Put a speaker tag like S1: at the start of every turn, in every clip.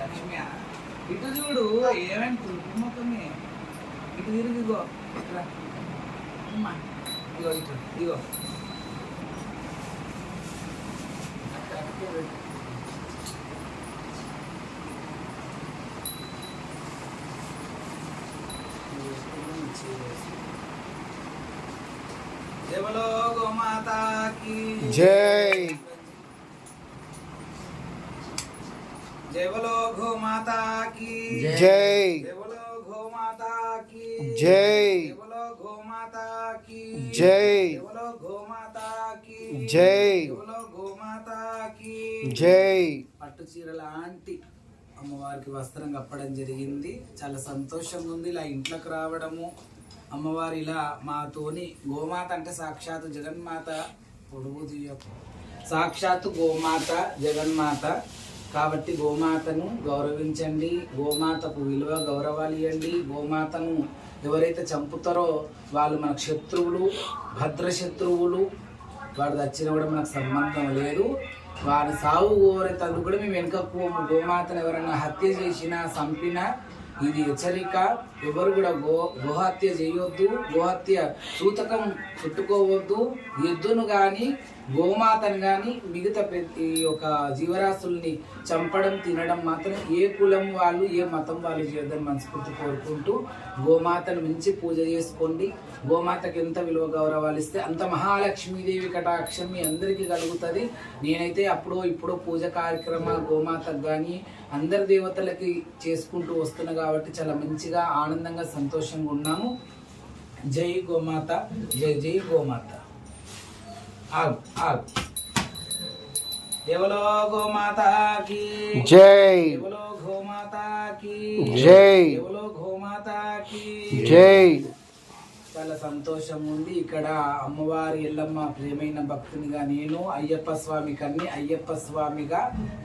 S1: మహాలక్ష్మి ఇటు చూడు ఏమైనా కుటుంబమే ఇటు తిరిగిగో అమ్మా ఇగో ఇటు ఇగో जय बोलो गौ माता की
S2: जय।
S1: जय बोलो गौ माता की
S2: जय।
S1: जय बोलो गौ माता की
S2: जय।
S1: जय बोलो गौ माता की
S2: जय।
S1: जय बोलो गौ माता की
S2: जय।
S1: जय बोलो गौ माता की
S2: जय।
S1: పట్టు చీర లాంటి అమ్మవారికి వస్త్రం కప్పడం జరిగింది. చాలా సంతోషంగా ఉంది ఇలా ఇంట్లోకి రావడము. అమ్మవారు ఇలా మాతోని గోమాత అంటే సాక్షాత్తు జగన్మాత పొడుగు తీయకు సాక్షాత్తు గోమాత జగన్మాత కాబట్టి గోమాతను గౌరవించండి. గోమాతకు విలువ గౌరవాలు ఇవ్వండి. గోమాతను ఎవరైతే చంపుతారో వాళ్ళు మనకు శత్రువులు, భద్రశత్రువులు. వాడు చచ్చినా కూడా మనకు సంబంధం లేదు. వారి సాగు కోరేటందుకు కూడా మేము వెనుకపోము. గోమాతను ఎవరైనా హత్య చేసినా చంపినా ఇది హెచ్చరిక. ఎవరు కూడా గోహత్య చేయొద్దు. గోహత్య సూతకం చుట్టుకోవద్దు. ఎద్దును కానీ గోమాతను కానీ మిగతా ప్రతి ఒక జీవరాశుల్ని చంపడం తినడం మాత్రం ఏ కులం వాళ్ళు ఏ మతం వాళ్ళు చేయొద్దని మనస్ఫూర్తి కోరుకుంటూ గోమాతను మించి పూజ చేసుకోండి. గోమాతకి ఎంత విలువ గౌరవాలు ఇస్తే అంత మహాలక్ష్మీదేవి కటాక్షం మీ అందరికీ కలుగుతుంది. నేనైతే అప్పుడో ఇప్పుడో పూజ కార్యక్రమాలు గోమాతకు కానీ అందరి దేవతలకి చేసుకుంటూ వస్తున్నా కాబట్టి చాలా మంచిగా ఆనందంగా సంతోషంగా ఉన్నాము. జై గోమాత, జై జై గోమాత. ఆగు ఆగు. దేవలో గోమాతా की
S2: जय।
S1: देवलो गौमाता की
S2: जय।
S1: देवलो गौमाता की
S2: जय।
S1: చాలా సంతోషం ఉంది. ఇక్కడ అమ్మవారి ఎల్లమ్మ ప్రియమైన భక్తునిగా నేను అయ్యప్ప స్వామి కన్ని అయ్యప్ప స్వామిగా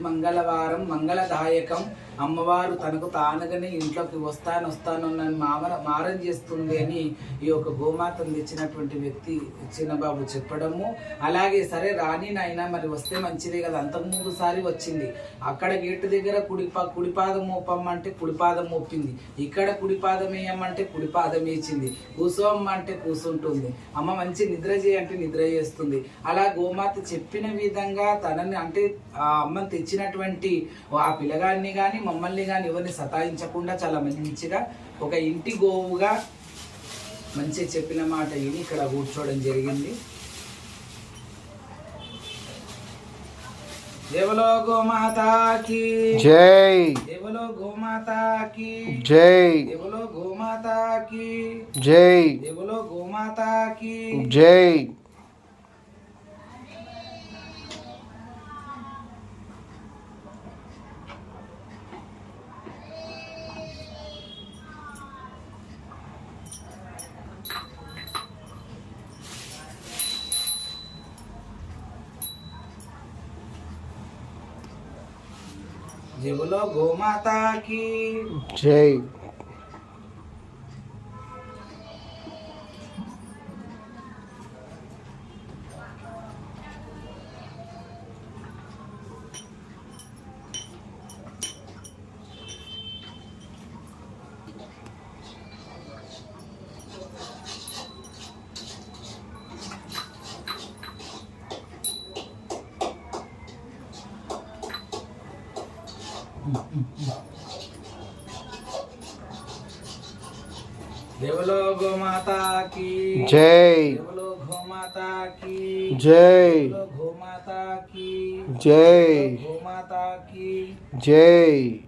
S1: మంగళవారం మంగళదాయకం అమ్మవారు తనకు తానుగానే ఇంట్లోకి వస్తాను నన్ను మారం చేస్తుంది అని ఈ యొక్క గోమాతను తెచ్చినటువంటి వ్యక్తి చిన్నబాబు చెప్పడము. అలాగే సరే రాని నాయన మరి వస్తే మంచిదే కదా. అంతకుముందు సారి వచ్చింది అక్కడ గేటు దగ్గర కుడిపాదం మోపమ్మంటే కుడిపాదం మోపింది. ఇక్కడ కుడిపాదం వేయమ్మంటే కుడిపాదం వేసింది. కూసోమ్మ అంటే కూసుంటుంది. అమ్మ మంచి నిద్ర చేయంటే నిద్ర చేస్తుంది. అలా గోమాత చెప్పిన విధంగా తనని అంటే ఆ అమ్మని తెచ్చినటువంటి ఆ పిల్లగాన్ని కానీ మమ్మల్ని కానీ ఎవరిని సతాయించకుండా చాలా మంచిగా ఒక ఇంటి గోవుగా మంచిగా చెప్పిన మాట విని ఇక్కడ కూర్చోవడం జరిగింది. देवलो गोमाता की
S2: जय।
S1: देवलो गोमाता की
S2: जय।
S1: देवलो गोमाता की
S2: जय।
S1: देवलो गोमाता की
S2: जय।
S1: देवलो गोमाता की
S2: जय।
S1: देवलो गोमाता की
S2: जय।
S1: देवलो गोमाता की
S2: जय।
S1: देवलो गोमाता की
S2: जय।
S1: गोमाता की
S2: जय।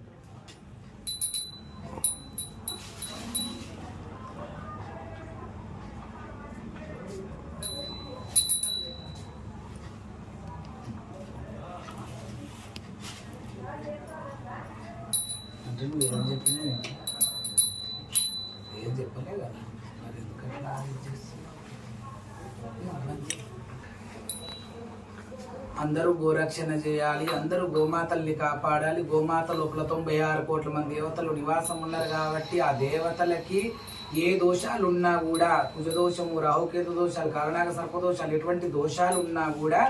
S1: అంటే నువ్వు ఏం చెప్పినావు ఏం చెప్పలే కదా మరి ఎందుకట్లా అందరూ గోరక్షణ చేయాలి. అందరూ గోమాతల్ని కాపాడాలి. గోమాత లోపల 96 కోట్ల మంది దేవతలు నివాసం ఉన్నారు కాబట్టి ఆ దేవతలకి ఏ దోషాలు ఉన్నా కూడా కుజదోషము, రాహుకేతు దోషాలు, కారణాల సర్పదోషాలు ఎటువంటి దోషాలు ఉన్నా కూడా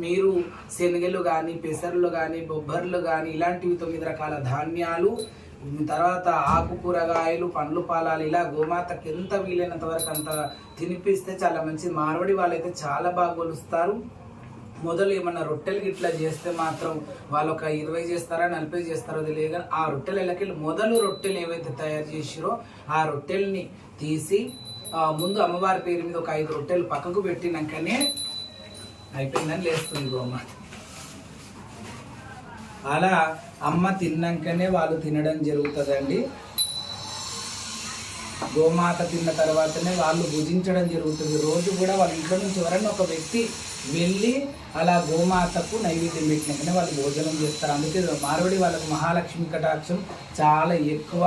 S1: మీరు శనగలు కానీ పెసర్లు కానీ బొబ్బర్లు కానీ ఇలాంటివి 9 రకాల ధాన్యాలు, తర్వాత ఆకు కూరగాయలు, పండ్లు పాలాలు ఇలా గోమాతకి ఎంత వీలైనంత వరకు అంత తినిపిస్తే చాలా మంచిది. మార్వడి వాళ్ళైతే చాలా బాగా కొలుస్తారు. మొదలు ఏమన్నా రొట్టెలు గిట్లా చేస్తే మాత్రం వాళ్ళు ఒక 20 చేస్తారా 40 చేస్తారో తెలియదు, కానీ ఆ రొట్టెలకి మొదలు రొట్టెలు ఏవైతే తయారు చేసిరో ఆ రొట్టెల్ని తీసి ముందు అమ్మవారి పేరు మీద ఒక 5 రొట్టెలు పక్కకు పెట్టినాకనే అయిపోయిందని లేస్తుంది గోమాత. అలా అమ్మ తిన్నాకనే వాళ్ళు తినడం జరుగుతుందండి. గోమాత తిన్న తర్వాతనే వాళ్ళు భుజించడం జరుగుతుంది. రోజు కూడా వాళ్ళ ఇంట్లో నుంచి ఎవరైనా ఒక వ్యక్తి వెళ్ళి అలా గోమాతకు నైవేద్యం పెట్టినాకనే వాళ్ళు భోజనం చేస్తారు. అందుకే మార్వడి వాళ్ళకు మహాలక్ష్మి కటాక్షం చాలా ఎక్కువ.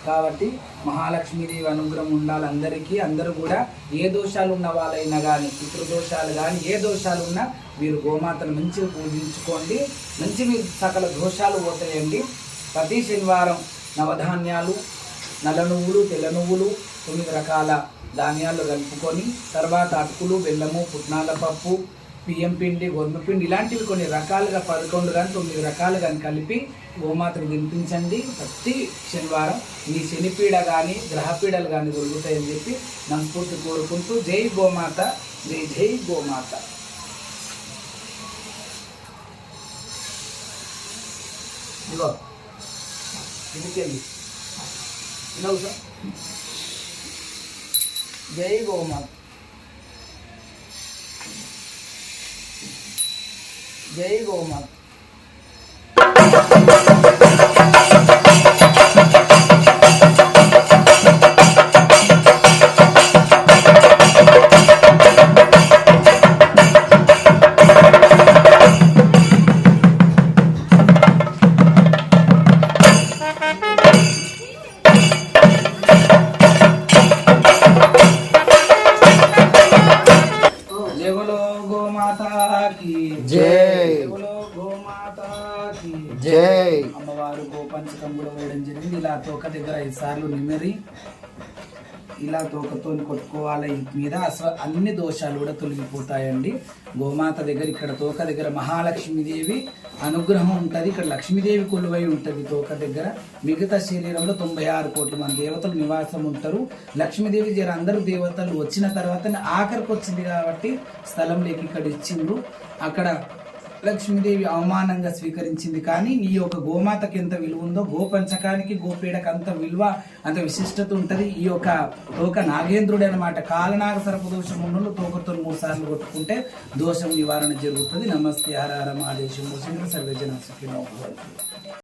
S1: కాబట్టి మహాలక్ష్మీదేవి అనుగ్రహం ఉండాలి అందరికీ. అందరూ కూడా ఏ దోషాలు ఉన్న వాళ్ళైనా కానీ, పితృదోషాలు కానీ ఏ దోషాలు ఉన్నా మీరు గోమాతను మంచిగా పూజించుకోండి. మంచి మీరు సకల దోషాలు పోతాయండి. ప్రతి శనివారం నవధాన్యాలు, నల్ల నువ్వులు, తెల్ల నువ్వులు 9 రకాల ధాన్యాలు కలుపుకొని, తర్వాత అటుకులు, బెల్లము, పుట్నాల పప్పు, బియ్యం పిండి, గోధుమ పిండి ఇలాంటివి కొన్ని రకాలుగా 11 కానీ 9 రకాలు కానీ కలిపి గోమాతకు తినిపించండి. ప్రతి శనివారం మీ శనిపీడ కానీ గ్రహపీడలు కానీ దొరుకుతాయని చెప్పి మనస్ఫూర్తి కోరుకుంటూ జై గోమాత, జై జై గోమాత. ఇదిగో ఇదికెళ్ళి నవ్వు సార్. జై గోమాత, జై గోమాత.
S2: జై.
S1: అమ్మవారు గోపంచకం కూడా వేయడం జరిగింది. ఇలా తోక దగ్గర 5 సార్లు నిమిరి ఇలా తోకతో కొట్టుకోవాలి. మీద అన్ని దోషాలు కూడా తొలగిపోతాయండి. గోమాత దగ్గర ఇక్కడ తోక దగ్గర మహాలక్ష్మీదేవి అనుగ్రహం ఉంటుంది. ఇక్కడ లక్ష్మీదేవి కొలువై ఉంటుంది తోక దగ్గర. మిగతా శరీరంలో 96 కోట్ల మంది దేవతలు నివాసం ఉంటారు. లక్ష్మీదేవి జర అందరూ దేవతలు వచ్చిన తర్వాత ఆఖరికి వచ్చింది కాబట్టి స్థలం లేక ఇక్కడ ఇచ్చిండ్రు. అక్కడ లక్ష్మీదేవి అవమానంగా స్వీకరించింది. కానీ ఈ యొక్క గోమాతకి ఎంత విలువ ఉందో, గోపంచకానికి గోపీడకు అంత విలువ, అంత విశిష్టత ఉంటుంది. ఈ యొక్క తోక నాగేంద్రుడు అనమాట. కాలనాగ సర్ప దోషం ఉన్నోళ్ళు తోకతో 3 సార్లు కొట్టుకుంటే దోషం నివారణ జరుగుతుంది. నమస్తే. హర హర మహాదేవ్. శంభో శంకర. సర్వజన సుఖినో భవంతు.